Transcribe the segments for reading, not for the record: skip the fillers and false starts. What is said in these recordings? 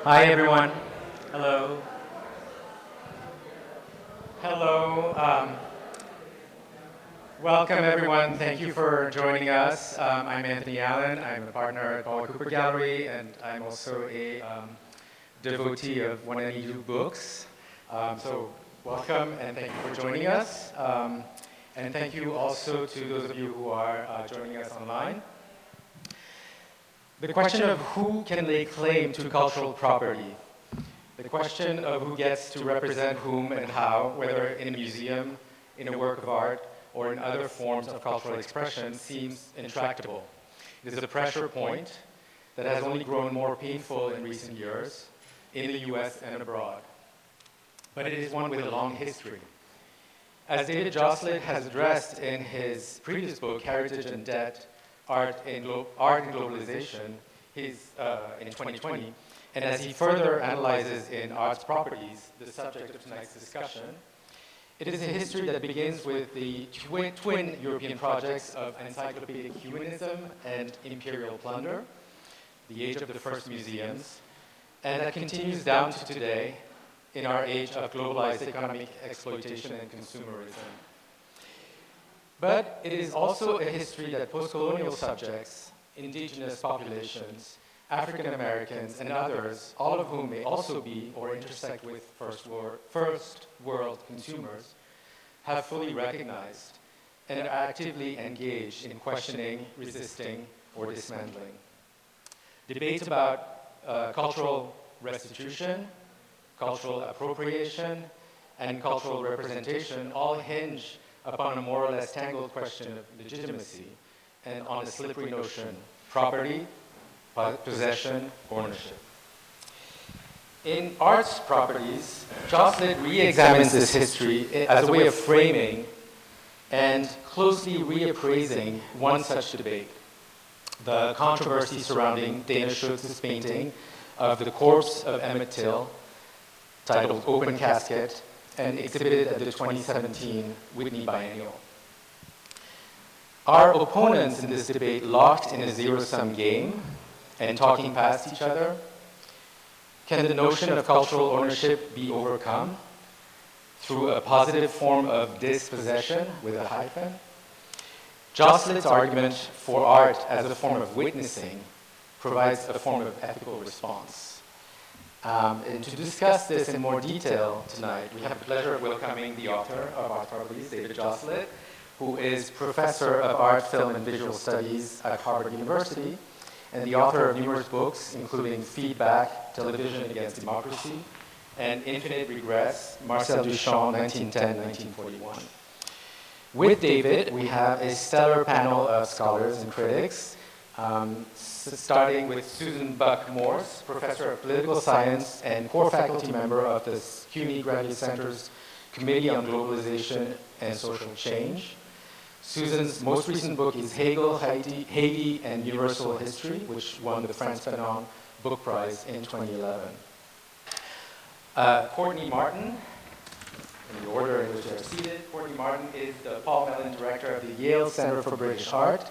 Hi, everyone. Hello. Hello. Welcome, everyone. Thank you for joining us. I'm Anthony Allen. I'm a partner at Paula Cooper Gallery, and I'm also a devotee of 192 Books. So welcome, and thank you for joining us. And thank you also to those of you who are joining us online. The question of who can lay claim to cultural property, the question of who gets to represent whom and how, whether in a museum, in a work of art, or in other forms of cultural expression, seems intractable. It is a pressure point that has only grown more painful in recent years in the US and abroad. But it is one with a long history. As David Joselit has addressed in his previous book, Heritage and Debt, Art and Globalization, in 2020, and as he further analyzes in Art's Properties, the subject of tonight's discussion, it is a history that begins with the twin European projects of encyclopedic humanism and imperial plunder, the age of the first museums, and that continues down to today in our age of globalized economic exploitation and consumerism. But it is also a history that post-colonial subjects, indigenous populations, African Americans, and others, all of whom may also be or intersect with first world consumers, have fully recognized and are actively engaged in questioning, resisting, or dismantling. Debates about cultural restitution, cultural appropriation, and cultural representation all hinge upon a more or less tangled question of legitimacy and on a slippery notion, property, possession, ownership. In Art's Properties, Joselit re-examines this history as a way of framing and closely reappraising one such debate, the controversy surrounding Dana Schutz's painting of the corpse of Emmett Till, titled Open Casket, and exhibited at the 2017 Whitney Biennial. Our opponents in this debate locked in a zero-sum game and talking past each other. Can the notion of cultural ownership be overcome through a positive form of dispossession with a hyphen? Joselit's argument for art as a form of witnessing provides a form of ethical response. And to discuss this in more detail tonight, we have the pleasure of welcoming the author of Art Properties, David Joselit, who is professor of art, film, and visual studies at Harvard University, and the author of numerous books, including Feedback, Television Against Democracy, and Infinite Regress, Marcel Duchamp, 1910-1941. With David, we have a stellar panel of scholars and critics, starting with Susan Buck-Morss, professor of political science and core faculty member of the CUNY Graduate Center's Committee on Globalization and Social Change. Susan's most recent book is Hegel, Haiti, and Universal History, which won the Frantz Fanon Book Prize in 2011. Courtney Martin, in the order in which they're seated, Courtney Martin is the Paul Mellon Director of the Yale Center for British Art,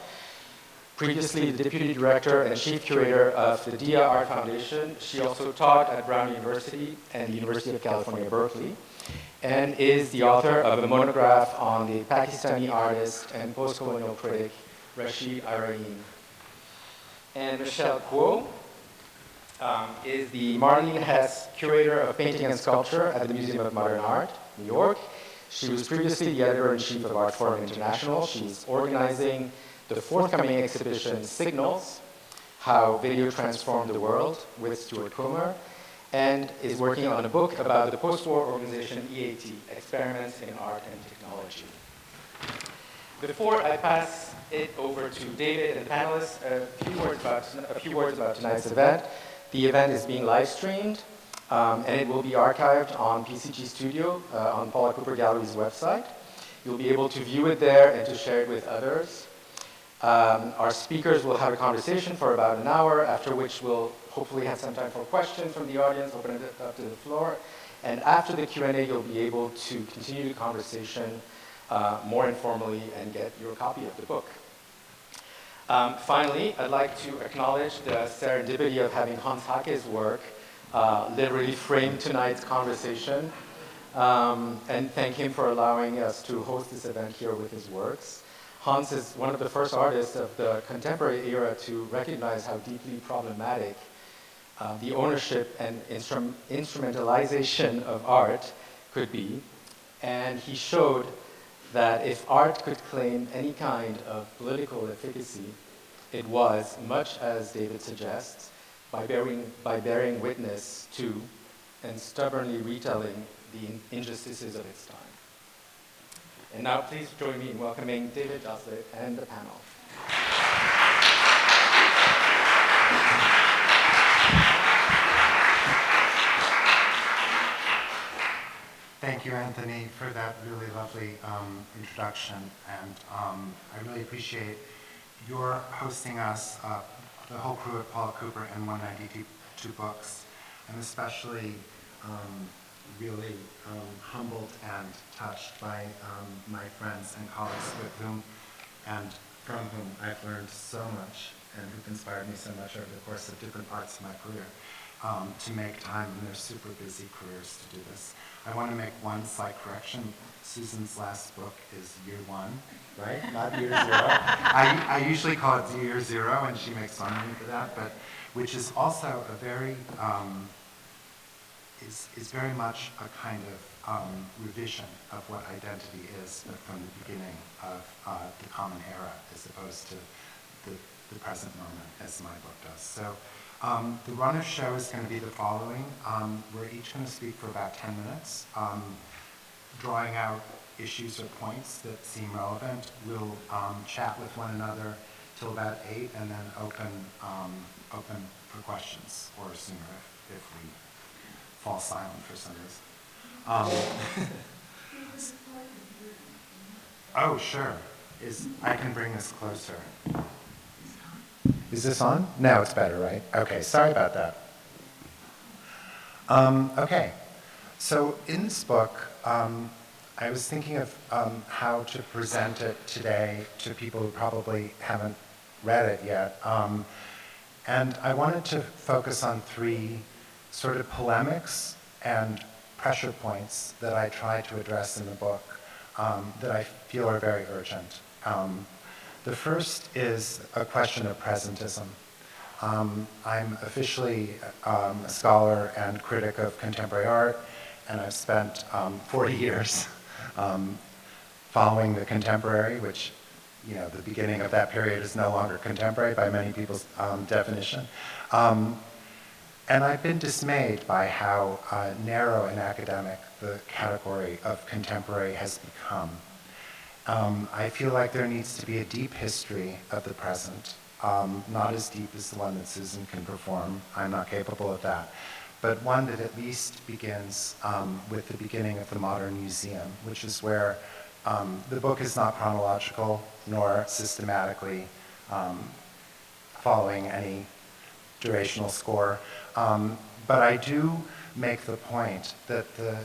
previously the Deputy Director and Chief Curator of the Dia Art Foundation. She also taught at Brown University and the University of California, Berkeley, and is the author of a monograph on the Pakistani artist and post-colonial critic Rashid Araeen. And Michelle Kuo is the Marlene Hess Curator of Painting and Sculpture at the Museum of Modern Art, New York. She was previously the Editor-in-Chief of Art Forum International. She's organizing the forthcoming exhibition, Signals, How Video Transformed the World, with Stuart Comer, and is working on a book about the post-war organization EAT, Experiments in Art and Technology. Before I pass it over to David and the panelists, a few words about tonight's event. The event is being live streamed, and it will be archived on PCG Studio on Paula Cooper Gallery's website. You'll be able to view it there and to share it with others. Our speakers will have a conversation for about an hour, after which we'll hopefully have some time for questions from the audience, open it up to the floor. And after the Q&A, you'll be able to continue the conversation more informally and get your copy of the book. Finally, I'd like to acknowledge the serendipity of having Hans Hake's work literally framed tonight's conversation, and thank him for allowing us to host this event here with his works. Hans is one of the first artists of the contemporary era to recognize how deeply problematic the ownership and instrumentalization of art could be. And he showed that if art could claim any kind of political efficacy, it was, much as David suggests, by bearing witness to and stubbornly retelling the injustices of its time. And now please join me in welcoming David, Joselit, and the panel. Thank you, Anthony, for that really lovely introduction. And I really appreciate your hosting us, the whole crew at Paula Cooper and 192 Books. I'm especially really humbled and touched by my friends and colleagues with whom and from whom I've learned so much and who've inspired me so much over the course of different parts of my career to make time in their super busy careers to do this. I want to make one slight correction. Susan's last book is year 1, right? Not year 0. I usually call it year 0, and she makes fun of me for that, but which is also a very is very much a kind of revision of what identity is, but from the beginning of the common era, as opposed to the present moment, as my book does. So the run of show is going to be the following. We're each going to speak for about 10 minutes, drawing out issues or points that seem relevant. We'll chat with one another till about 8, and then open for questions, or sooner if we fall silent for some reason. Oh, sure. I can bring this closer. Is this on? No, it's better, right? Okay, sorry about that. Okay, so in this book, I was thinking of how to present it today to people who probably haven't read it yet. And I wanted to focus on 3 sort of polemics and pressure points that I try to address in the book that I feel are very urgent. The first is a question of presentism. I'm officially a scholar and critic of contemporary art, and I've spent 40 years following the contemporary, which, you know, the beginning of that period is no longer contemporary by many people's definition. And I've been dismayed by how narrow and academic the category of contemporary has become. I feel like there needs to be a deep history of the present, not as deep as the one that Susan can perform. I'm not capable of that. But one that at least begins with the beginning of the modern museum, which is where the book is not chronological nor systematically following any durational score. But I do make the point that the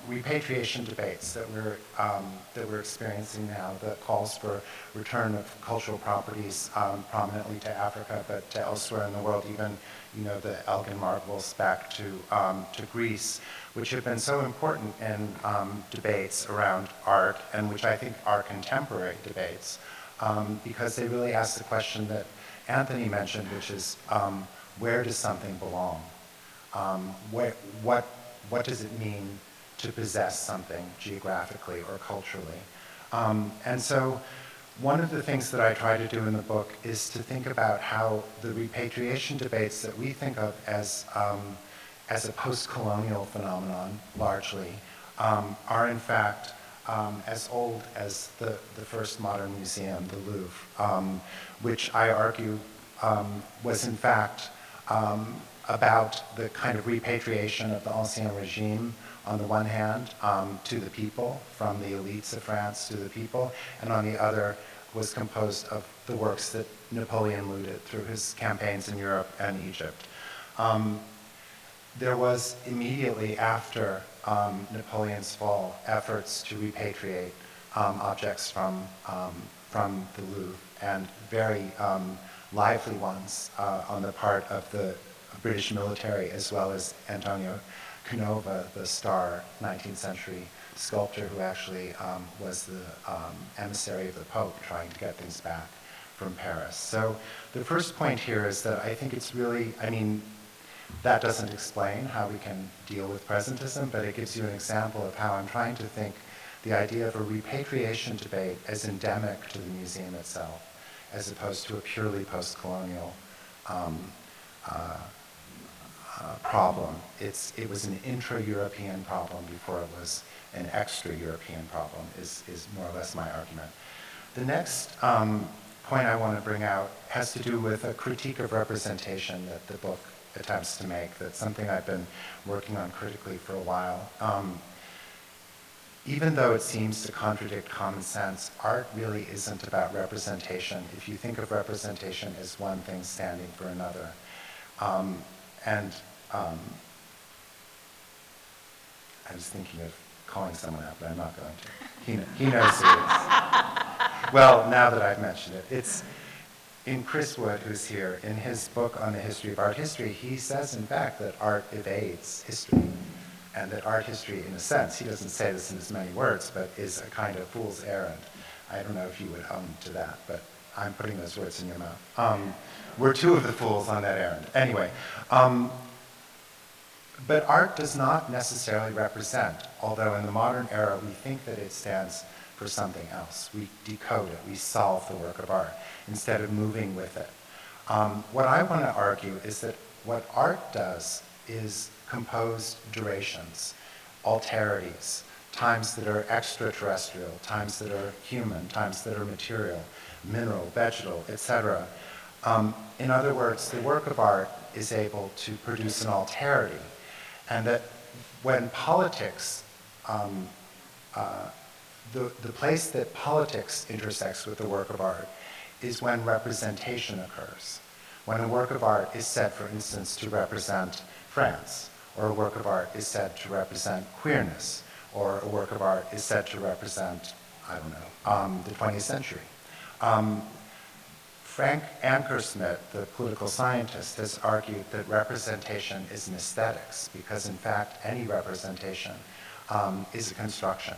repatriation debates that we're experiencing now, that calls for return of cultural properties prominently to Africa, but to elsewhere in the world, even, you know, the Elgin marbles back to Greece, which have been so important in debates around art, and which I think are contemporary debates, because they really ask the question that Anthony mentioned, which is, where does something belong? What does it mean to possess something geographically or culturally? And so one of the things that I try to do in the book is to think about how the repatriation debates that we think of as a post-colonial phenomenon, largely, are in fact as old as the first modern museum, the Louvre, which I argue was in fact about the kind of repatriation of the Ancien Regime on the one hand to the people, from the elites of France to the people, and on the other was composed of the works that Napoleon looted through his campaigns in Europe and Egypt. There was immediately after Napoleon's fall efforts to repatriate objects from the Louvre, and very lively ones on the part of the British military, as well as Antonio Canova, the star 19th century sculptor who actually was the emissary of the Pope trying to get things back from Paris. So the first point here is that I think it's really, I mean, that doesn't explain how we can deal with presentism, but it gives you an example of how I'm trying to think the idea of a repatriation debate as endemic to the museum itself, as opposed to a purely post-colonial problem. It was an intra-European problem before it was an extra-European problem, is more or less my argument. The next point I want to bring out has to do with a critique of representation that the book attempts to make. That's something I've been working on critically for a while. Even though it seems to contradict common sense, art really isn't about representation if you think of representation as one thing standing for another. I was thinking of calling someone out, but I'm not going to. He knows who it is. Well, now that I've mentioned it, it's in Chris Wood, who's here, in his book on the history of art history, he says, in fact, that art evades history, and that art history, in a sense, he doesn't say this in as many words, but is a kind of fool's errand. I don't know if you would own to that, but I'm putting those words in your mouth. We're two of the fools on that errand. Anyway, but art does not necessarily represent, although in the modern era we think that it stands for something else. We decode it, we solve the work of art, instead of moving with it. What I want to argue is that what art does is compose durations, alterities, times that are extraterrestrial, times that are human, times that are material, mineral, vegetal, etc. In other words, the work of art is able to produce an alterity, and that when politics, the place that politics intersects with the work of art is when representation occurs. When a work of art is said, for instance, to represent France, or a work of art is said to represent queerness, or a work of art is said to represent, I don't know, the 20th century. Frank Ankersmit, the political scientist, has argued that representation is an aesthetics, because in fact any representation is a construction.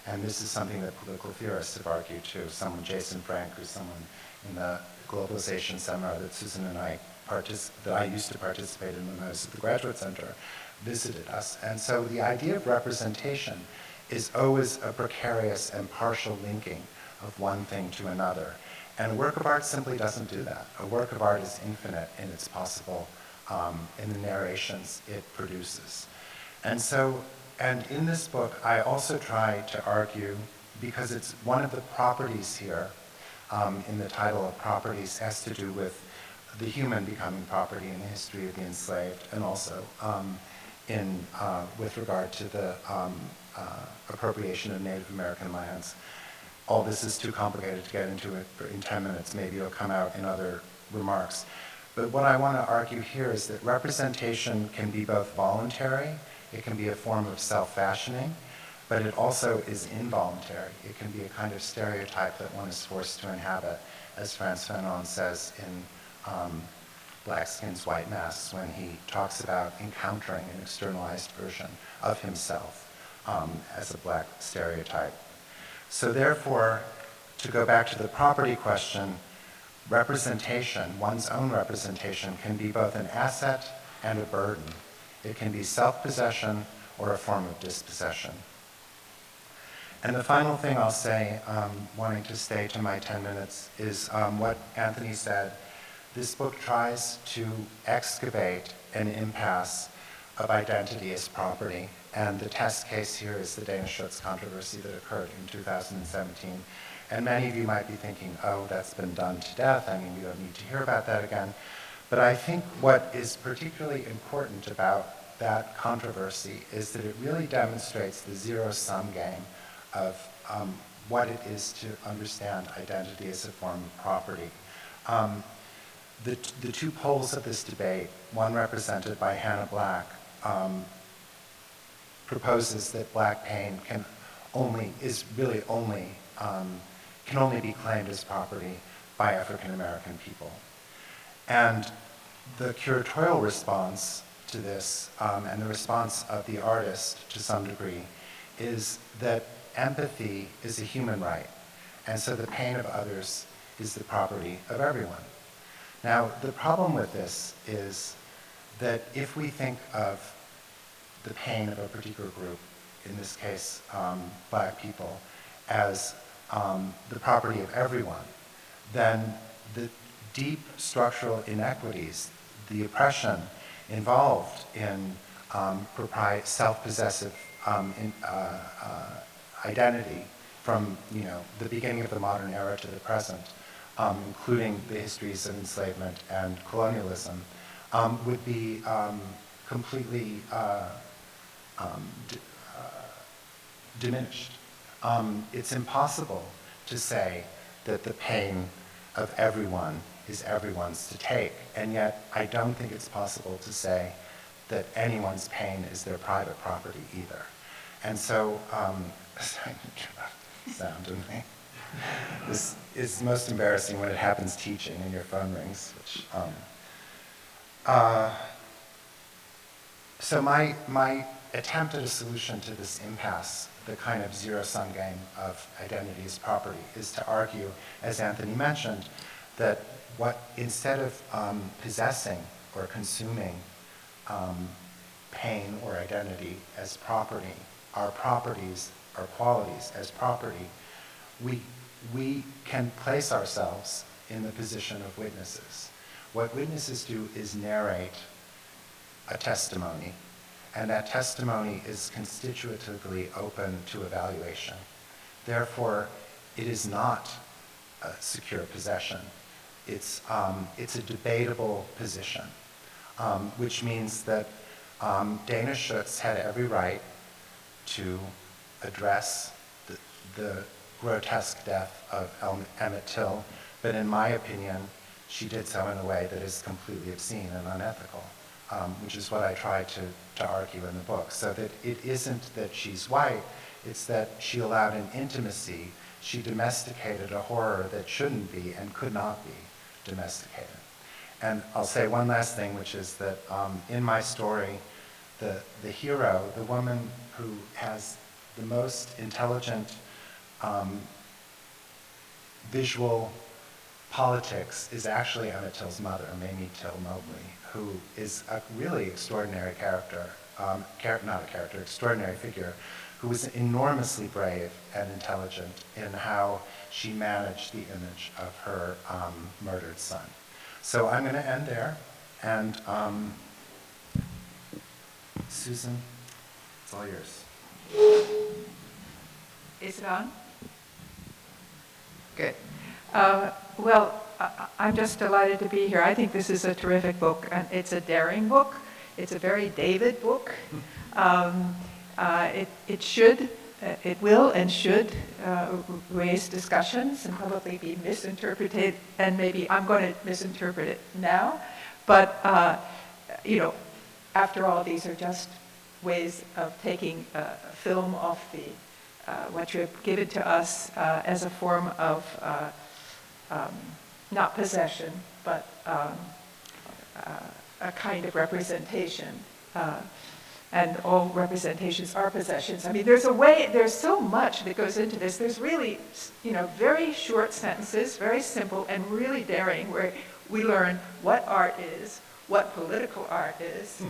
And this is something that political theorists have argued too. Someone, Jason Frank, who's someone in the globalization seminar that Susan and I that I used to participate in when I was at the Graduate Center, visited us. And so the idea of representation is always a precarious and partial linking of one thing to another. And a work of art simply doesn't do that. A work of art is infinite in its possible, in the narrations it produces. And so, and in this book, I also try to argue, because it's one of the properties here, in the title of properties, has to do with the human becoming property in the history of the enslaved, and also with regard to the appropriation of Native American lands. All this is too complicated to get into it in 10 minutes. Maybe it'll come out in other remarks. But what I want to argue here is that representation can be both voluntary, it can be a form of self-fashioning, but it also is involuntary. It can be a kind of stereotype that one is forced to inhabit, as Frantz Fanon says in Black Skins, White Masks, when he talks about encountering an externalized version of himself as a black stereotype. So therefore, to go back to the property question, representation, one's own representation, can be both an asset and a burden. It can be self-possession or a form of dispossession. And the final thing I'll say, wanting to stay to my 10 minutes, is what Anthony said. This book tries to excavate an impasse of identity as property. And the test case here is the Dana Schutz controversy that occurred in 2017. And many of you might be thinking, oh, that's been done to death. I mean, we don't need to hear about that again. But I think what is particularly important about that controversy is that it really demonstrates the zero-sum game of what it is to understand identity as a form of property. The two poles of this debate, one represented by Hannah Black, proposes that black pain can only be claimed as property by African American people. And the curatorial response to this, and the response of the artist to some degree, is that empathy is a human right, and so the pain of others is the property of everyone. Now, the problem with this is that if we think of the pain of a particular group, in this case, Black people, as the property of everyone, then the deep structural inequities, the oppression involved in self-possessive identity from the beginning of the modern era to the present, including the histories of enslavement and colonialism, would be completely diminished. It's impossible to say that the pain of everyone is everyone's to take, and yet I don't think it's possible to say that anyone's pain is their private property either. And so, sorry to interrupt the sound in me. This is most embarrassing when it happens teaching and your phone rings, which, so my attempt at a solution to this impasse, the kind of zero-sum game of identity as property, is to argue, as Anthony mentioned, that instead of possessing or consuming pain or identity as property, our properties, our qualities as property, we can place ourselves in the position of witnesses. What witnesses do is narrate a testimony, and that testimony is constitutively open to evaluation. Therefore, it is not a secure possession. It's a debatable position, which means that Dana Schutz had every right to address the grotesque death of Emmett Till, but in my opinion, she did so in a way that is completely obscene and unethical, which is what I try to argue in the book. So that it isn't that she's white, it's that she allowed an intimacy, she domesticated a horror that shouldn't be and could not be domesticated. And I'll say one last thing, which is that in my story, the hero, the woman who has the most intelligent visual politics is actually Emmett Till's mother, Mamie Till Mobley, who is a really extraordinary character, extraordinary figure, who was enormously brave and intelligent in how she managed the image of her murdered son. So I'm going to end there, and Susan, it's all yours. Is it on? Good. I'm just delighted to be here. I think this is a terrific book, and it's a daring book. It's a very David book. It will and should raise discussions and probably be misinterpreted, and maybe I'm going to misinterpret it now. But, after all, these are just ways of taking film off what you have given to us as a form of not possession, but a kind of representation. And all representations are possessions. I mean, there's so much that goes into this. There's really, very short sentences, very simple and really daring, where we learn what art is, what political art is,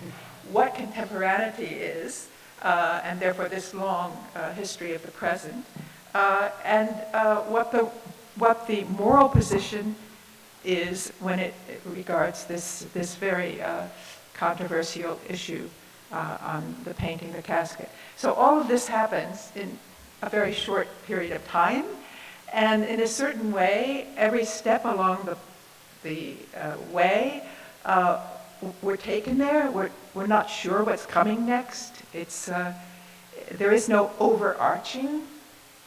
what contemporaneity is, and therefore this long history of the present, and what the moral position is when it regards this very controversial issue on the painting, the casket. So all of this happens in a very short period of time, and in a certain way, every step along the way, we're taken there. We're not sure what's coming next. There is no overarching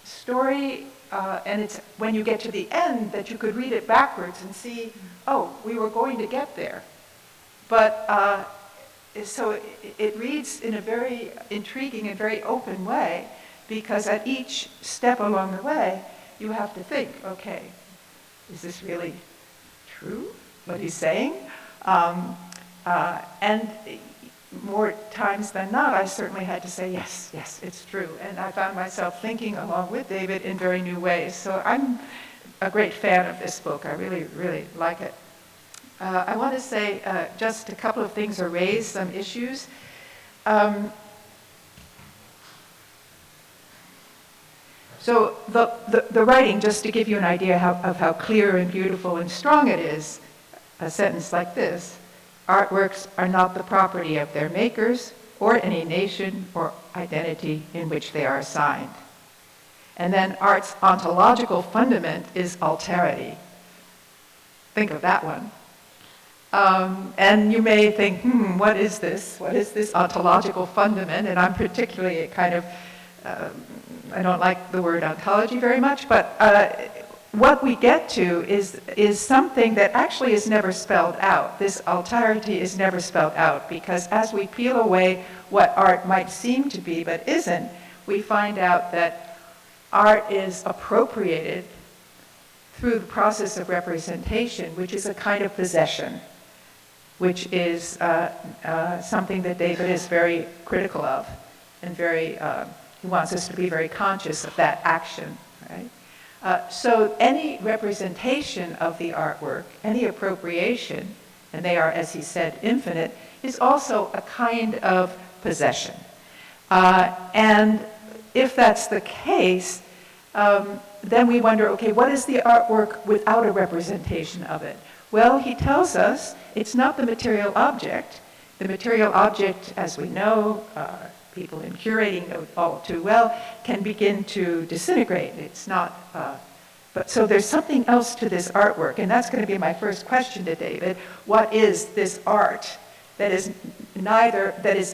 story, and it's when you get to the end that you could read it backwards and see, oh, we were going to get there. But so it reads in a very intriguing and very open way, because at each step along the way, you have to think, okay, is this really true, what he's saying? And more times than not, I certainly had to say, yes, yes, it's true. And I found myself thinking along with David in very new ways. So I'm a great fan of this book. I really, really like it. I want to say just a couple of things or raise some issues. So the writing, just to give you an idea of how clear and beautiful and strong it is, a sentence like this: artworks are not the property of their makers or any nation or identity in which they are assigned. And then art's ontological fundament is alterity. Think of that one. And you may think, what is this? What is this ontological fundament? And I'm particularly kind of, I don't like the word ontology very much, but what we get to is something that actually is never spelled out. This alterity is never spelled out, because as we peel away what art might seem to be but isn't, we find out that art is appropriated through the process of representation, which is a kind of possession, which is something that David is very critical of, and he wants us to be very conscious of that action, right? So any representation of the artwork, any appropriation, and they are, as he said, infinite, is also a kind of possession. And if that's the case, then we wonder, okay, what is the artwork without a representation of it? Well, he tells us it's not the material object. The material object, as we know, people in curating know all too well, can begin to disintegrate. It's not, but so there's something else to this artwork, and that's going to be my first question to David. What is this art that is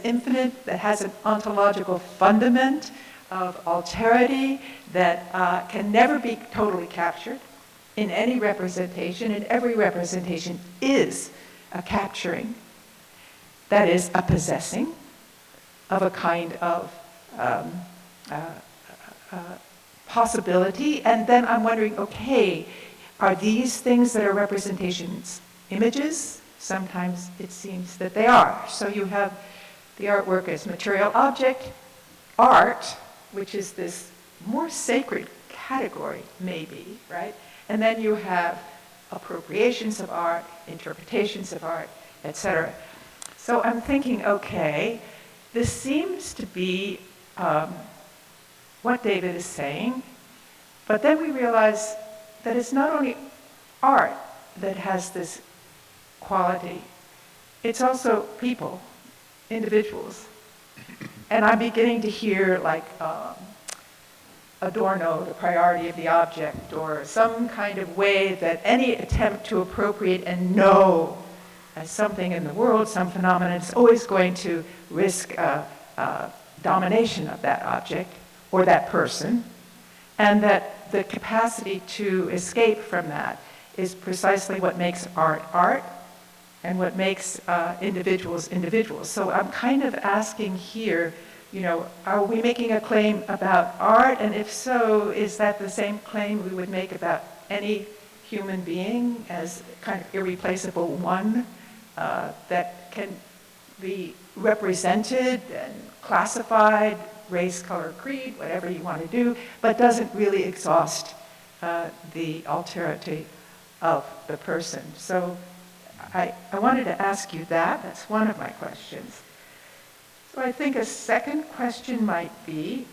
infinite, that has an ontological fundament of alterity, that can never be totally captured in any representation, and every representation is a capturing, that is a possessing of a kind of possibility. And then I'm wondering, okay, are these things that are representations images? Sometimes it seems that they are. So you have the artwork as material object, art, which is this more sacred category, maybe, right? And then you have appropriations of art, interpretations of art, etc. So I'm thinking, okay, this seems to be what David is saying, but then we realize that it's not only art that has this quality, it's also people, individuals. And I'm beginning to hear, like, Adorno, the priority of the object, or some kind of way that any attempt to appropriate and know as something in the world, some phenomenon, is always going to risk domination of that object or that person, and that the capacity to escape from that is precisely what makes art art and what makes individuals individuals. So I'm kind of asking here, you know, are we making a claim about art? And if so, is that the same claim we would make about any human being as kind of irreplaceable one that can be represented and classified, race, color, creed, whatever you want to do, but doesn't really exhaust the alterity of the person? So I wanted to ask you that. That's one of my questions. So I think a second question might be,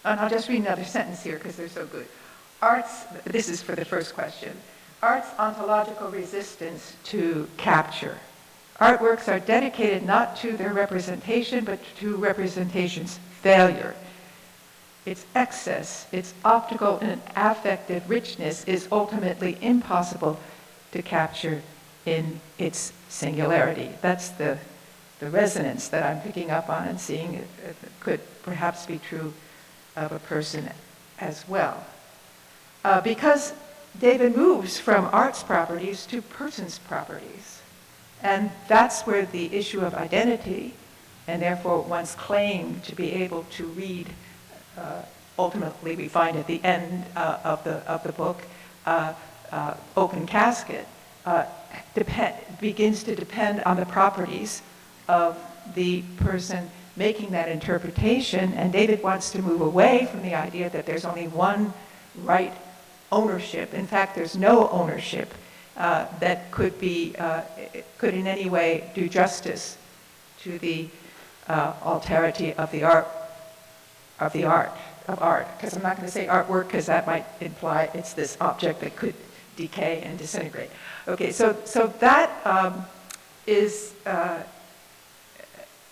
and I'll just read another sentence here because they're so good. This is for the first question. Art's ontological resistance to capture. Artworks are dedicated not to their representation, but to representation's failure. Its excess, its optical and affective richness is ultimately impossible to capture in its singularity. That's the resonance that I'm picking up on and seeing it could perhaps be true of a person as well. Because David moves from art's properties to person's properties. And that's where the issue of identity, and therefore one's claim to be able to read, ultimately we find at the end of the book, open casket begins to depend on the properties of the person making that interpretation, and David wants to move away from the idea that there's only one right ownership. In fact, there's no ownership that could in any way do justice to the alterity of art. Because I'm not going to say artwork, because that might imply it's this object that could decay and disintegrate. Okay, so that is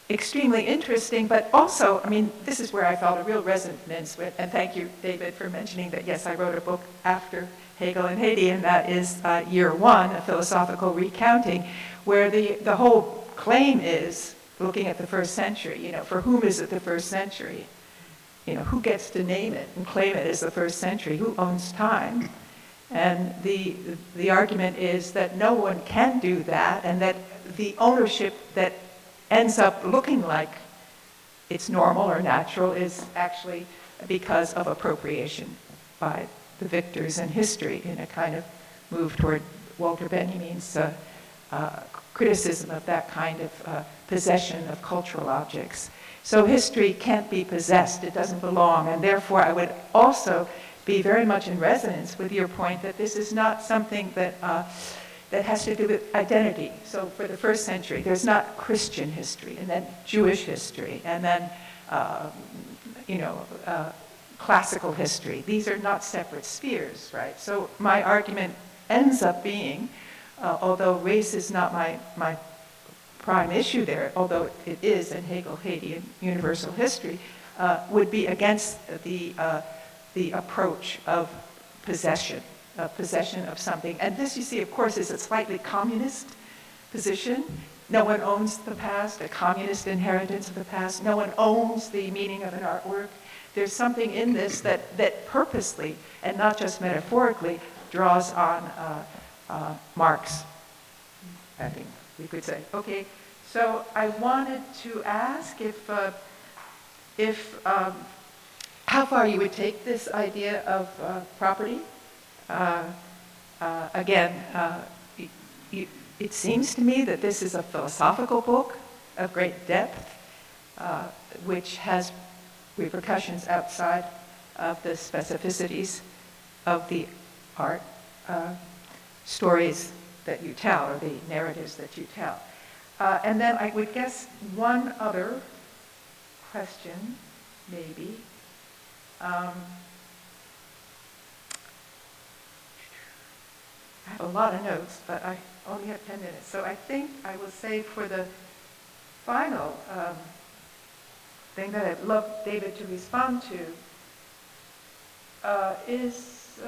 extremely interesting, but also, I mean, this is where I felt a real resonance with, and thank you, David, for mentioning that, yes, I wrote a book after Hegel and Haiti, and that is Year One, a philosophical recounting, where the whole claim is, looking at the first century, for whom is it the first century? Who gets to name it and claim it as the first century? Who owns time? And the argument is that no one can do that, and that the ownership that ends up looking like it's normal or natural is actually because of appropriation by the victors in history, in a kind of move toward Walter Benjamin's criticism of that kind of possession of cultural objects. So history can't be possessed, it doesn't belong, and therefore I would also be very much in resonance with your point that this is not something that has to do with identity. So for the first century, there's not Christian history, and then Jewish history, and then classical history. These are not separate spheres, right? So my argument ends up being, although race is not my prime issue there, although it is in Hegel, Haiti, and universal history, would be against the approach of possession of something. And this, you see, of course, is a slightly communist position. No one owns the past, a communist inheritance of the past. No one owns the meaning of an artwork. There's something in this that purposely, and not just metaphorically, draws on Marx, I think we could say. Okay, so I wanted to ask if how far you would take this idea of property. Again, it seems to me that this is a philosophical book of great depth, which has repercussions outside of the specificities of the art stories that you tell, or the narratives that you tell. And then I would guess one other question, maybe. I have a lot of notes, but I only have 10 minutes. So I think I will say for the final thing that I'd love David to respond to is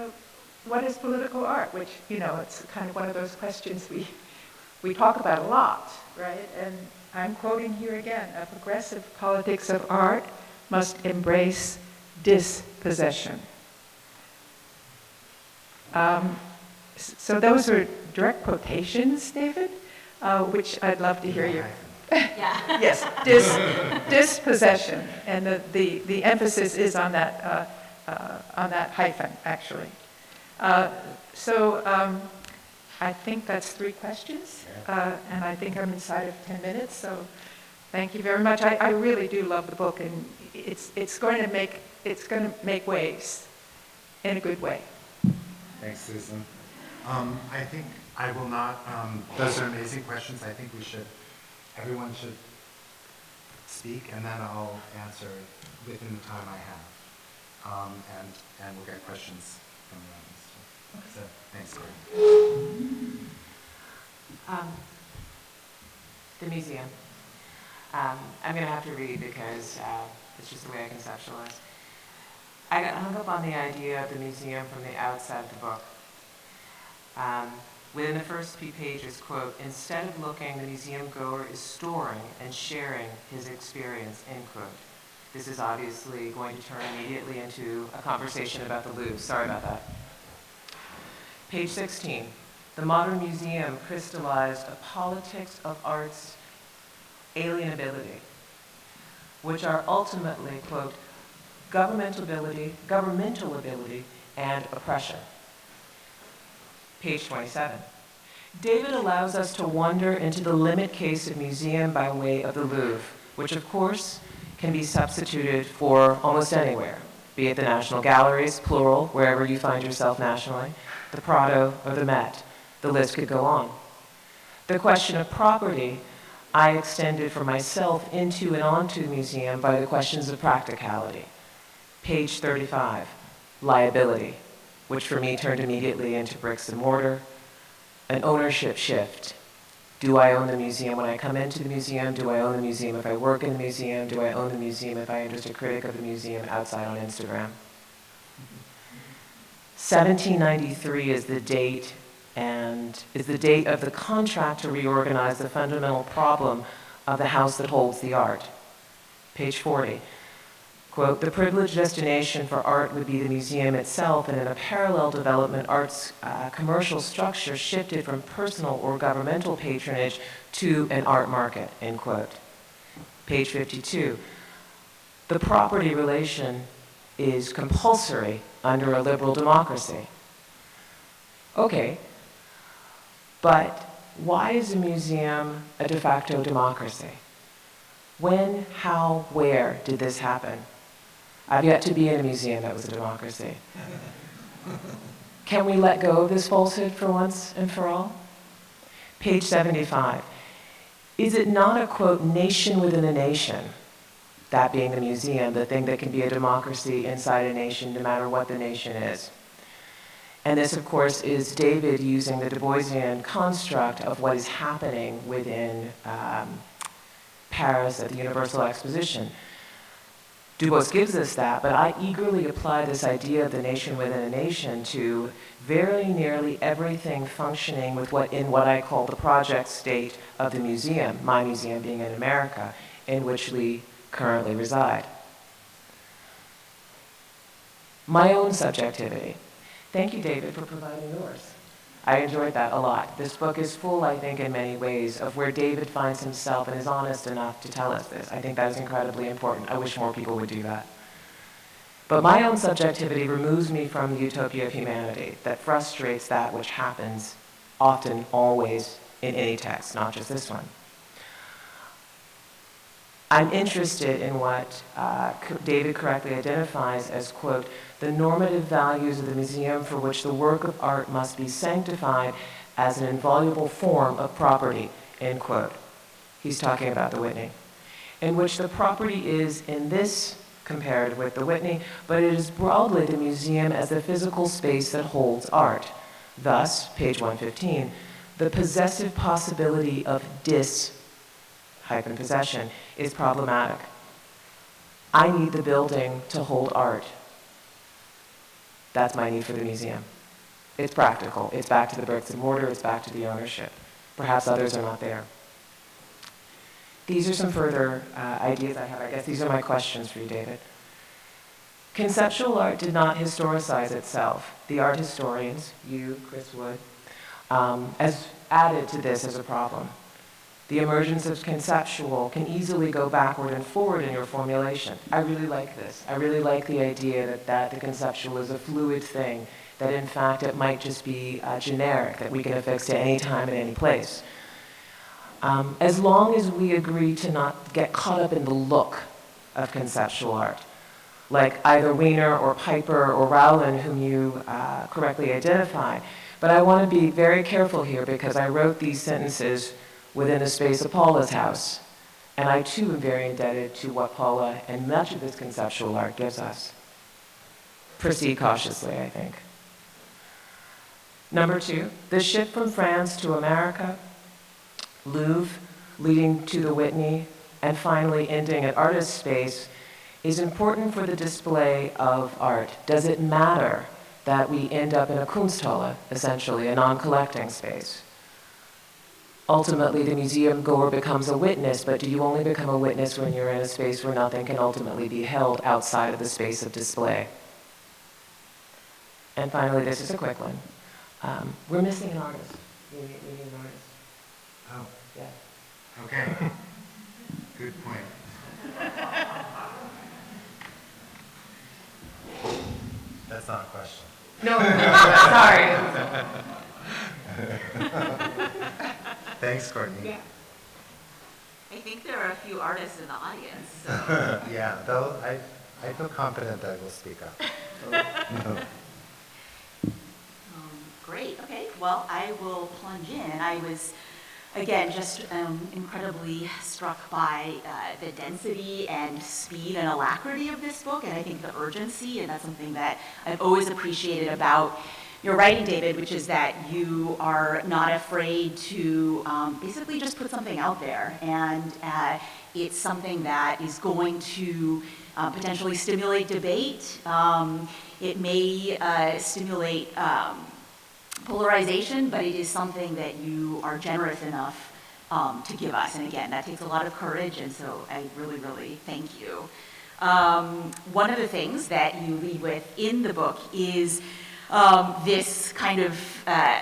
what is political art? Which, it's kind of one of those questions we talk about a lot, right? And I'm quoting here again, a progressive politics of art must embrace dispossession. So those are direct quotations, David, which I'd love to hear you. Yeah. Yes, dispossession, and the emphasis is on that hyphen, actually. So I think that's 3 questions, and I think I'm inside of 10 minutes. So thank you very much. I really do love the book, and it's going to make waves in a good way. Thanks, Susan. I think I will not, those are amazing questions. I think everyone should speak, and then I'll answer within the time I have. And we'll get questions from the audience. So, thanks, Courtney. The museum. I'm going to have to read because it's just the way I conceptualize. I got hung up on the idea of the museum from the outset of the book. Within the first few pages, quote, instead of looking, the museum goer is storing and sharing his experience, end quote. This is obviously going to turn immediately into a conversation about the Louvre. Sorry about that. Page 16. The modern museum crystallized a politics of art's alienability, which are ultimately, quote, governmental ability and oppression. Page 27. David allows us to wander into the limit case of museum by way of the Louvre, which of course can be substituted for almost anywhere, be it the National Galleries, plural, wherever you find yourself nationally, the Prado, or the Met. The list could go on. The question of property I extended for myself into and onto the museum by the questions of practicality. Page 35, liability, which for me turned immediately into bricks and mortar. An ownership shift. Do I own the museum when I come into the museum? Do I own the museum if I work in the museum? Do I own the museum if I am just a critic of the museum outside on Instagram? 1793 is the date of the contract to reorganize the fundamental problem of the house that holds the art. Page 40. Quote, the privileged destination for art would be the museum itself, and in a parallel development, art's commercial structure shifted from personal or governmental patronage to an art market, end quote. Page 52. The property relation is compulsory under a liberal democracy. Okay, but why is a museum a de facto democracy? When, how, where did this happen? I've yet to be in a museum that was a democracy. Can we let go of this falsehood for once and for all? Page 75. Is it not a, quote, nation within a nation, that being the museum, the thing that can be a democracy inside a nation no matter what the nation is? And this, of course, is David using the Du Boisian construct of what is happening within Paris at the Universal Exposition. Du Bois gives us that, but I eagerly apply this idea of the nation within a nation to very nearly everything functioning with what I call the project state of the museum, my museum being in America, in which we currently reside. My own subjectivity. Thank you, David, for providing yours. I enjoyed that a lot. This book is full, I think, in many ways, of where David finds himself and is honest enough to tell us this. I think that is incredibly important. I wish more people would do that. But my own subjectivity removes me from the utopia of humanity that frustrates that which happens often, always, in any text, not just this one. I'm interested in what David correctly identifies as, quote, the normative values of the museum for which the work of art must be sanctified as an inviolable form of property, end quote. He's talking about the Whitney. In which the property is, in this compared with the Whitney, but it is broadly the museum as the physical space that holds art. Thus, page 115, the possessive possibility of possession is problematic. I need the building to hold art. That's my need for the museum. It's practical. It's back to the bricks and mortar. It's back to the ownership. Perhaps others are not there. These are some further ideas I have. I guess these are my questions for you, David. Conceptual art did not historicize itself. The art historians, you, Chris Wood, has added to this as a problem. The emergence of conceptual can easily go backward and forward in your formulation. I really like this. I really like the idea that the conceptual is a fluid thing, that in fact it might just be generic, that we can affix to any time and any place. As long as we agree to not get caught up in the look of conceptual art, like either Wiener or Piper or Rowland, whom you correctly identified. But I want to be very careful here because I wrote these sentences within the space of Paula's house. And I too am very indebted to what Paula and much of this conceptual art gives us. Proceed cautiously, I think. Number 2, the shift from France to America, Louvre, leading to the Whitney, and finally ending at artist space is important for the display of art. Does it matter that we end up in a Kunsthalle, essentially, a non-collecting space? Ultimately, the museum goer becomes a witness, but do you only become a witness when you're in a space where nothing can ultimately be held outside of the space of display? And finally, this is a quick one. We're missing an artist. We need an artist. Oh, Yeah. okay. Good point. That's not a question. No, sorry. Thanks, Courtney. Yeah. I think there are a few artists in the audience, so. Yeah, though I feel confident I will speak up. Great, okay. Well, I will plunge in. And I was, again, just incredibly struck by the density and speed and alacrity of this book, and I think the urgency, and that's something that I've always appreciated about your writing, David, which is that you are not afraid to basically just put something out there, and it's something that is going to potentially stimulate debate. It may stimulate polarization, but it is something that you are generous enough to give us. And again, that takes a lot of courage, and so I really, really thank you. One of the things that you lead with in the book is this kind of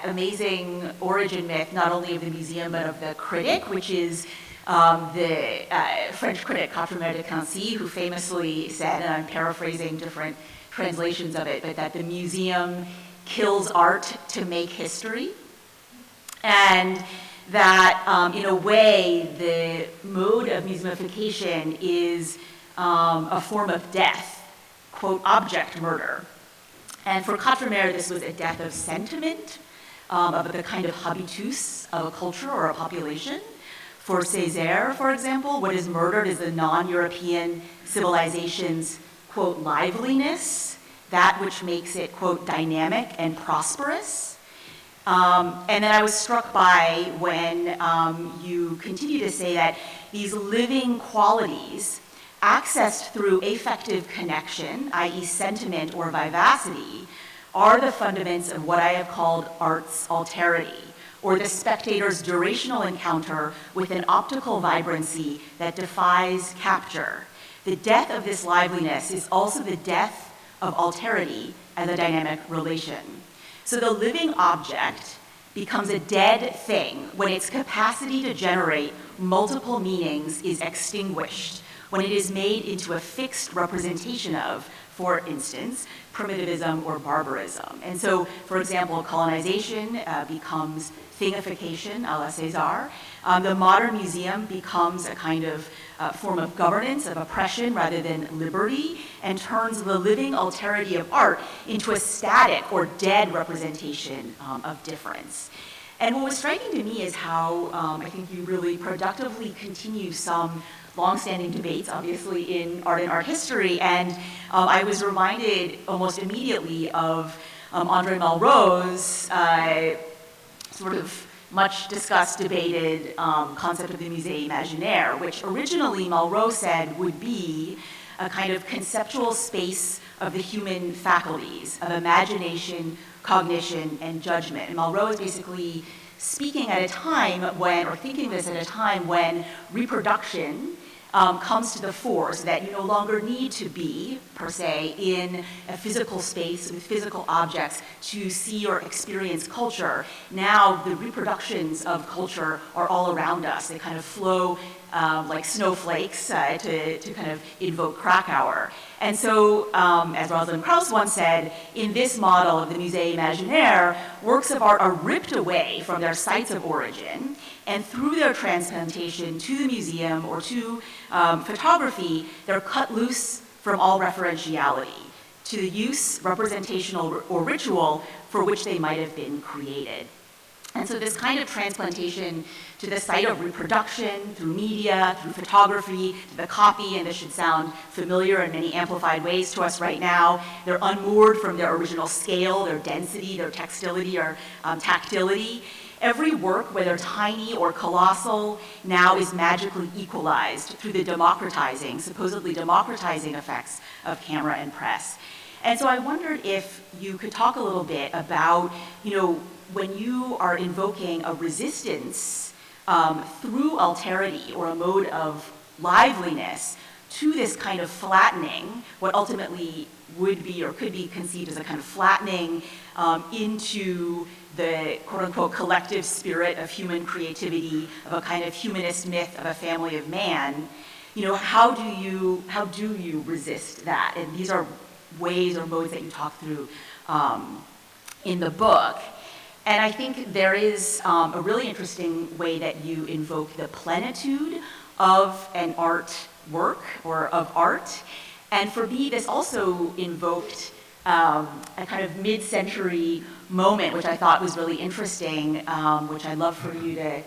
amazing origin myth, not only of the museum, but of the critic, which is the French critic Courtney de Quincy, who famously said, and I'm paraphrasing different translations of it, but that the museum kills art to make history, and that in a way the mode of museumification is a form of death, quote, object murder. And for Courtney, this was a death of sentiment, of the kind of habitus of a culture or a population. For Césaire, for example, what is murdered is the non-European civilization's, quote, liveliness, that which makes it, quote, dynamic and prosperous. And then I was struck by when you continue to say that these living qualities accessed through affective connection, i.e. sentiment or vivacity, are the fundaments of what I have called art's alterity, or the spectator's durational encounter with an optical vibrancy that defies capture. The death of this liveliness is also the death of alterity as a dynamic relation. So the living object becomes a dead thing when its capacity to generate multiple meanings is extinguished, when it is made into a fixed representation of, for instance, primitivism or barbarism. And so, for example, colonization becomes thingification, a la César. The modern museum becomes a kind of form of governance, of oppression rather than liberty, and turns the living alterity of art into a static or dead representation of difference. And what was striking to me is how I think you really productively continue some longstanding debates, obviously, in art and art history. And I was reminded almost immediately of André Malraux's sort of much discussed, debated concept of the musée imaginaire, which originally Malraux said would be a kind of conceptual space of the human faculties, of imagination, cognition, and judgment. And Malraux is basically speaking at a time when, or thinking this at a time when reproduction comes to the fore, so that you no longer need to be, per se, in a physical space with physical objects to see or experience culture. Now the reproductions of culture are all around us. They kind of flow like snowflakes to kind of invoke Krakauer. And so, as Rosalind Krauss once said, in this model of the Musée Imaginaire, works of art are ripped away from their sites of origin, and through their transplantation to the museum or to photography, they're cut loose from all referentiality to the use, representational, or ritual for which they might have been created. And so this kind of transplantation to the site of reproduction through media, through photography, to the copy, and this should sound familiar in many amplified ways to us right now. They're unmoored from their original scale, their density, their textility, or tactility. Every work, whether tiny or colossal, now is magically equalized through the democratizing, supposedly democratizing effects of camera and press. And so I wondered if you could talk a little bit about, when you are invoking a resistance through alterity or a mode of liveliness to this kind of flattening, what ultimately would be or could be conceived as a kind of flattening into the quote-unquote collective spirit of human creativity, of a kind of humanist myth of a family of man, how do you resist that? And these are ways or modes that you talk through in the book. And I think there is a really interesting way that you invoke the plenitude of an art work or of art. And for me, this also invoked a kind of mid-century moment, which I thought was really interesting, which I'd love for you to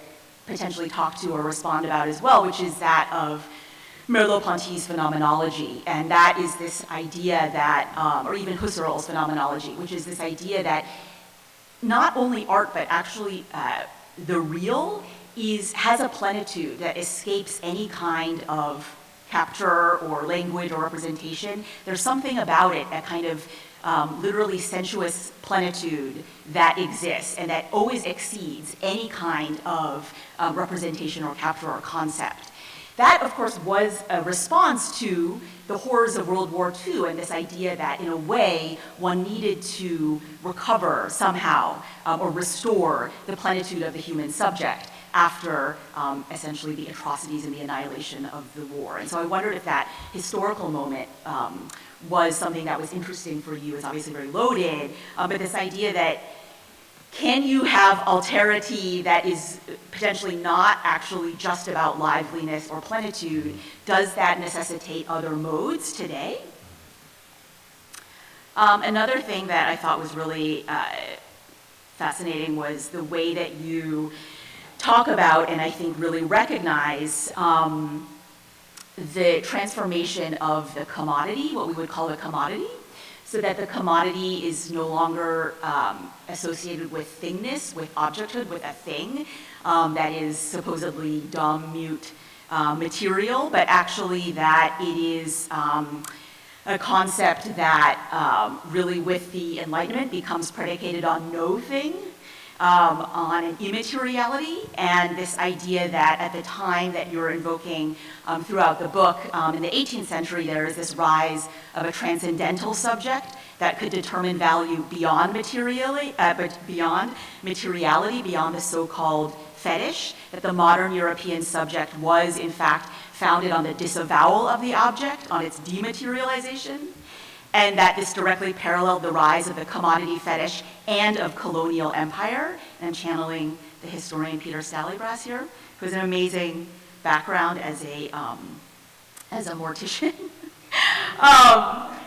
potentially talk to or respond about as well, which is that of Merleau-Ponty's phenomenology. And that is this idea that, or even Husserl's phenomenology, which is this idea that not only art, but actually the real has a plenitude that escapes any kind of capture or language or representation. There's something about it, a kind of literally sensuous plenitude that exists and that always exceeds any kind of representation or capture or concept. That, of course, was a response to the horrors of World War II and this idea that, in a way, one needed to recover somehow or restore the plenitude of the human subject after essentially the atrocities and the annihilation of the war. And so I wondered if that historical moment was something that was interesting for you. It's obviously very loaded, but this idea that can you have alterity that is potentially not actually just about liveliness or plenitude? Does that necessitate other modes today? Another thing that I thought was really fascinating was the way that you talk about and I think really recognize the transformation of the commodity, what we would call a commodity, so that the commodity is no longer associated with thingness, with objecthood, with a thing that is supposedly dumb, mute material, but actually that it is a concept that really with the Enlightenment becomes predicated on no thing, on an immateriality, and this idea that at the time that you're invoking throughout the book, in the 18th century, there is this rise of a transcendental subject that could determine value beyond materiality, beyond the so-called fetish, that the modern European subject was, in fact, founded on the disavowal of the object, on its dematerialization, and that this directly paralleled the rise of the commodity fetish and of colonial empire. And I'm channeling the historian Peter Stallybrass here, who has an amazing background as a mortician.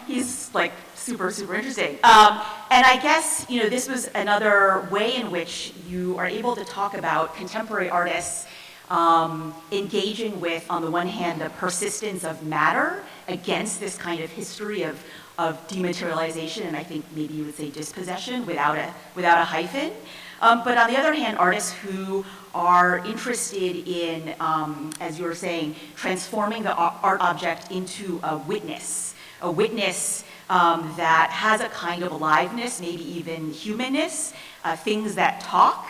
He's like super, super interesting. And I guess, this was another way in which you are able to talk about contemporary artists engaging with, on the one hand, the persistence of matter against this kind of history of dematerialization, and I think maybe you would say dispossession without a hyphen. But on the other hand, artists who are interested in, as you were saying, transforming the art object into a witness that has a kind of aliveness, maybe even humanness, things that talk,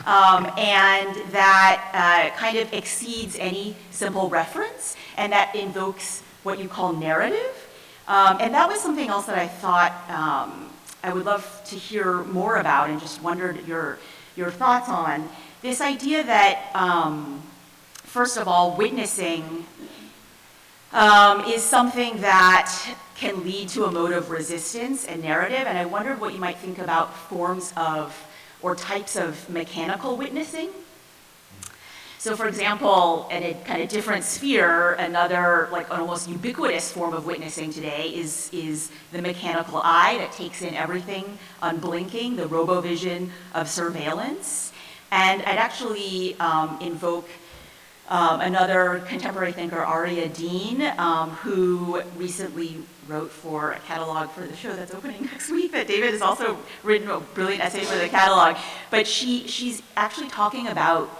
and that kind of exceeds any simple reference, and that invokes what you call narrative. And that was something else that I thought I would love to hear more about, and just wondered your thoughts on. This idea that, first of all, witnessing is something that can lead to a mode of resistance and narrative, and I wondered what you might think about forms of, or types of mechanical witnessing. So for example, in a kind of different sphere, another like an almost ubiquitous form of witnessing today is the mechanical eye that takes in everything unblinking, the robovision of surveillance. And I'd actually invoke another contemporary thinker, Aria Dean, who recently wrote for a catalog for the show that's opening next week that David has also written a brilliant essay for the catalog. But she's actually talking about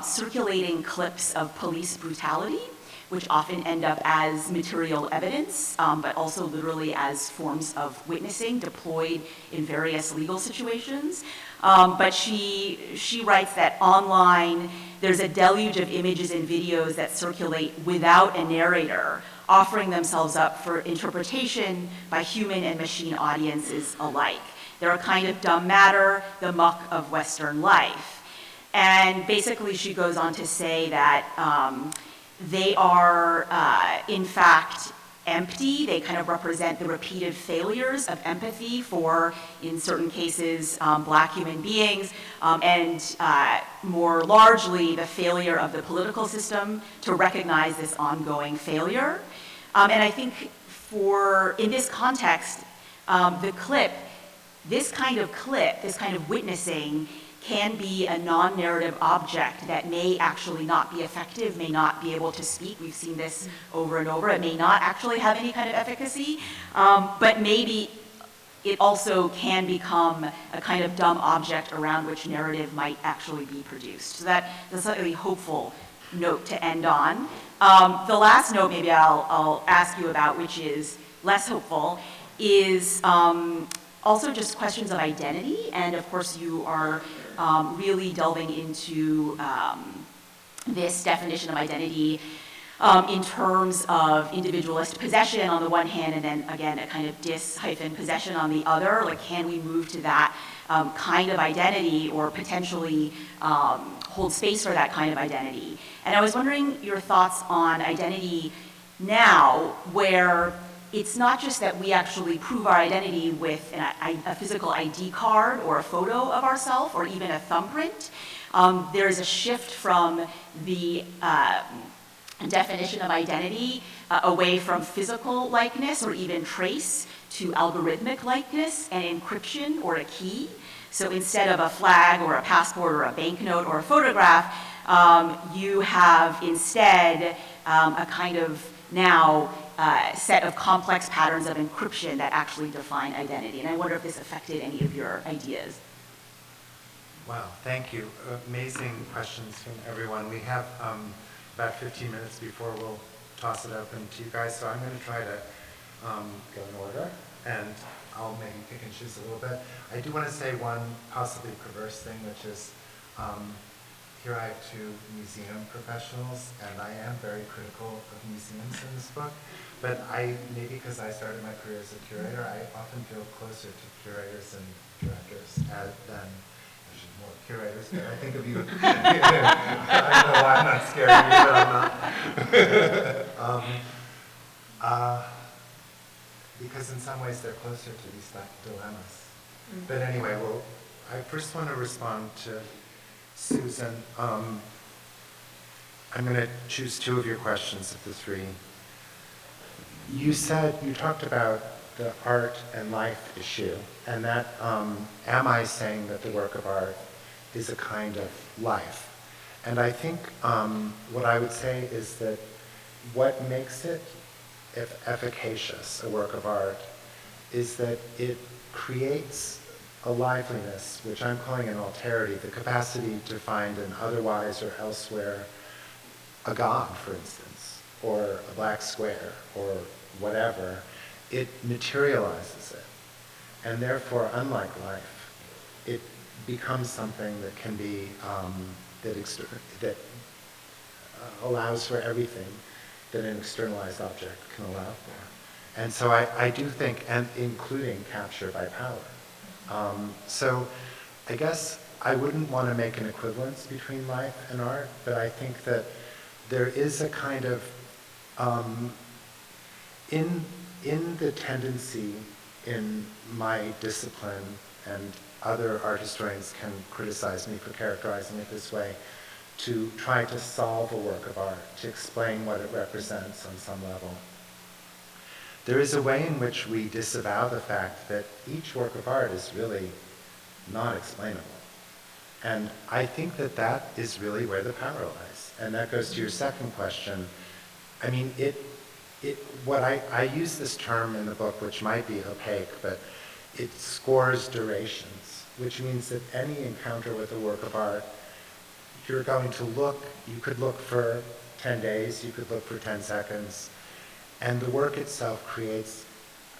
circulating clips of police brutality, which often end up as material evidence, but also literally as forms of witnessing deployed in various legal situations. But she writes that online, there's a deluge of images and videos that circulate without a narrator, offering themselves up for interpretation by human and machine audiences alike. They're a kind of dumb matter, the muck of Western life. And basically she goes on to say that they are, in fact, empty. They kind of represent the repeated failures of empathy for, in certain cases, Black human beings, and more largely, the failure of the political system to recognize this ongoing failure. And I think in this context, this kind of witnessing can be a non-narrative object that may actually not be effective, may not be able to speak. We've seen this over and over. It may not actually have any kind of efficacy, but maybe it also can become a kind of dumb object around which narrative might actually be produced. So that's a slightly hopeful note to end on. The last note maybe I'll ask you about, which is less hopeful, is also just questions of identity. And of course you are really delving into this definition of identity in terms of individualist possession on the one hand, and then again a kind of dis-possession on the other. Like, can we move to that kind of identity, or potentially hold space for that kind of identity? And I was wondering your thoughts on identity now, where it's not just that we actually prove our identity with a physical ID card or a photo of ourselves, or even a thumbprint. There's a shift from the definition of identity away from physical likeness or even trace to algorithmic likeness and encryption or a key. So instead of a flag or a passport or a banknote or a photograph, you have instead a kind of now set of complex patterns of encryption that actually define identity. And I wonder if this affected any of your ideas. Wow, thank you. Amazing questions from everyone. We have about 15 minutes before we'll toss it open to you guys, so I'm going to try to go in order, and I'll maybe pick and choose a little bit. I do want to say one possibly perverse thing, which is here I have two museum professionals, and I am very critical of museums in this book, but maybe because I started my career as a curator, I often feel closer to curators and directors than more curators, but I think of you. I know why I'm not scared of you, but I'm not. Because in some ways they're closer to these dilemmas. Mm-hmm. But anyway, I first want to respond to Susan. I'm going to choose two of your questions of the three. You talked about the art and life issue, and that, am I saying that the work of art is a kind of life? And I think what I would say is that what makes it efficacious, a work of art, is that it creates a liveliness, which I'm calling an alterity, the capacity to find an otherwise or elsewhere a god, for instance, or a black square, or whatever. It materializes it. And therefore, unlike life, it becomes something that can be, that allows for everything that an externalized object can allow for. And so I do think, and including capture by power. So I guess I wouldn't want to make an equivalence between life and art, but I think that there is a kind of, in the tendency in my discipline, and other art historians can criticize me for characterizing it this way, to try to solve a work of art, to explain what it represents on some level. There is a way in which we disavow the fact that each work of art is really not explainable. And I think that that is really where the power lies. And that goes to your second question. I mean, I use this term in the book, which might be opaque, but it scores durations, which means that any encounter with a work of art, you're going to look, you could look for 10 days, you could look for 10 seconds, and the work itself creates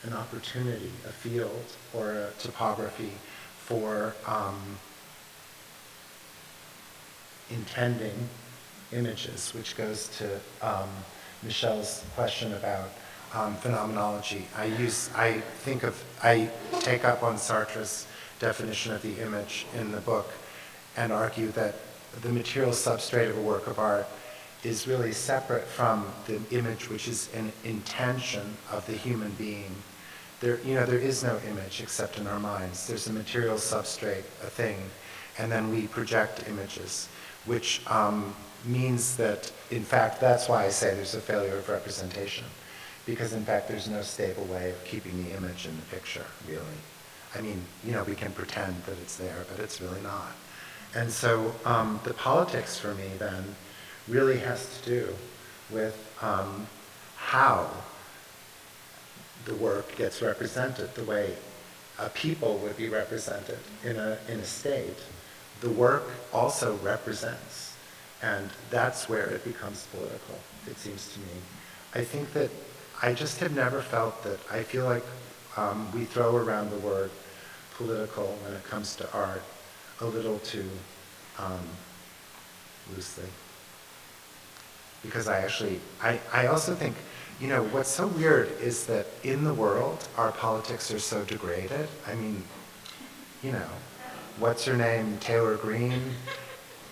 an opportunity, a field, or a topography for intending images, which goes to Michelle's question about phenomenology. I take up on Sartre's definition of the image in the book and argue that the material substrate of a work of art is really separate from the image, which is an intention of the human being. There is no image except in our minds. There's a material substrate, a thing, and then we project images, which means that, in fact, that's why I say there's a failure of representation, because in fact there's no stable way of keeping the image in the picture, really. I mean, we can pretend that it's there, but it's really not. And so the politics for me then really has to do with how the work gets represented, the way a people would be represented in a state. The work also represents, and that's where it becomes political, it seems to me. I think that I just have never felt that, I feel like we throw around the word political when it comes to art a little too loosely. Because I also think, what's so weird is that in the world, our politics are so degraded. I mean, what's her name, Taylor Greene?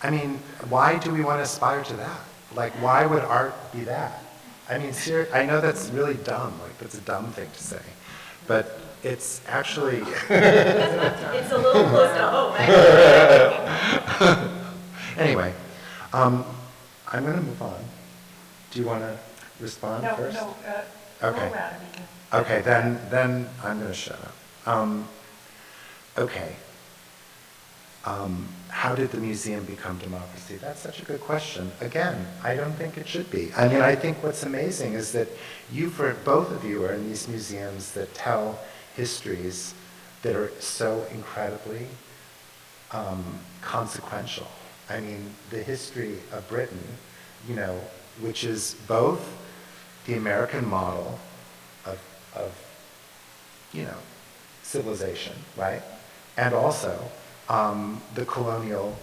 I mean, why do we want to aspire to that? Like, why would art be that? I mean, I know that's really dumb, like that's a dumb thing to say, but it's actually... It's a little close to home, actually. Anyway, I'm going to move on. Do you want to respond first? No, okay. Okay, then I'm going to shut up. Okay. How did the museum become democracy? That's such a good question. Again, I don't think it should be. I mean, I think what's amazing is that both of you are in these museums that tell histories that are so incredibly consequential. I mean, the history of Britain, which is both the American model of civilization, right? And also the colonial